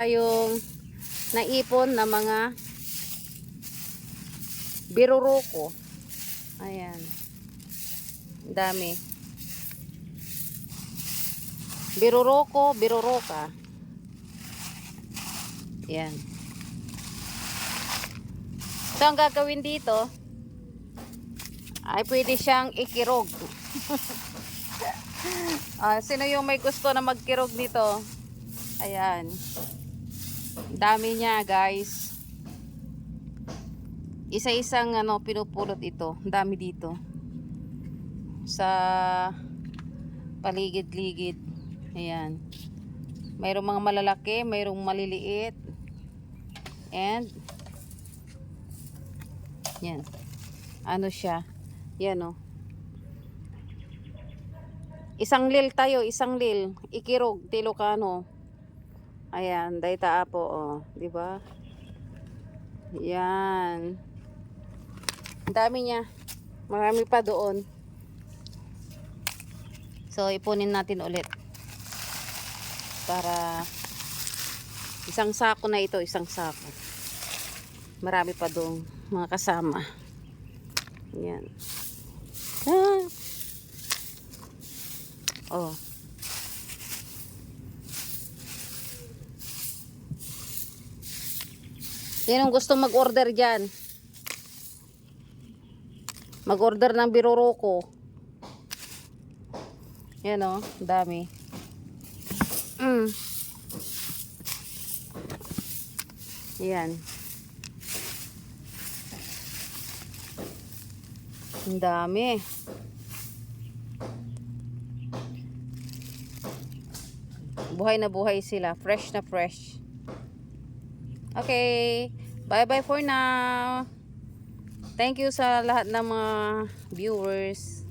Tayong naipon na mga biruroko. Ayan. Dami. Biruroko, biruroka. Ayan. So, ang gagawin dito ay pwede siyang ikirog. Sino yung may gusto na magkirog nito? Ayan. Dami niya, guys. Isa-isang pinupulot ito. Dami dito. Sa paligid-ligid. Ayan. Mayroong mga malalaki, mayroong maliliit. And yan. Ano siya? Yan oh. Isang lil tayo, isang lil. Ikirog, tilokano. Ayan, dayta po, oh, 'di ba? Yan. Ang dami niya. Marami pa doon. So, ipunin natin ulit. Para isang sako na ito, isang sako. Marami pa doon mga kasama. Yan. Oh. Yan ang gusto mag-order dyan. Mag-order ng biruroko. Yan o, dami. Yan. Ang dami. Buhay na buhay sila. Fresh na fresh. Okay. Bye-bye for now. Thank you sa lahat ng mga viewers.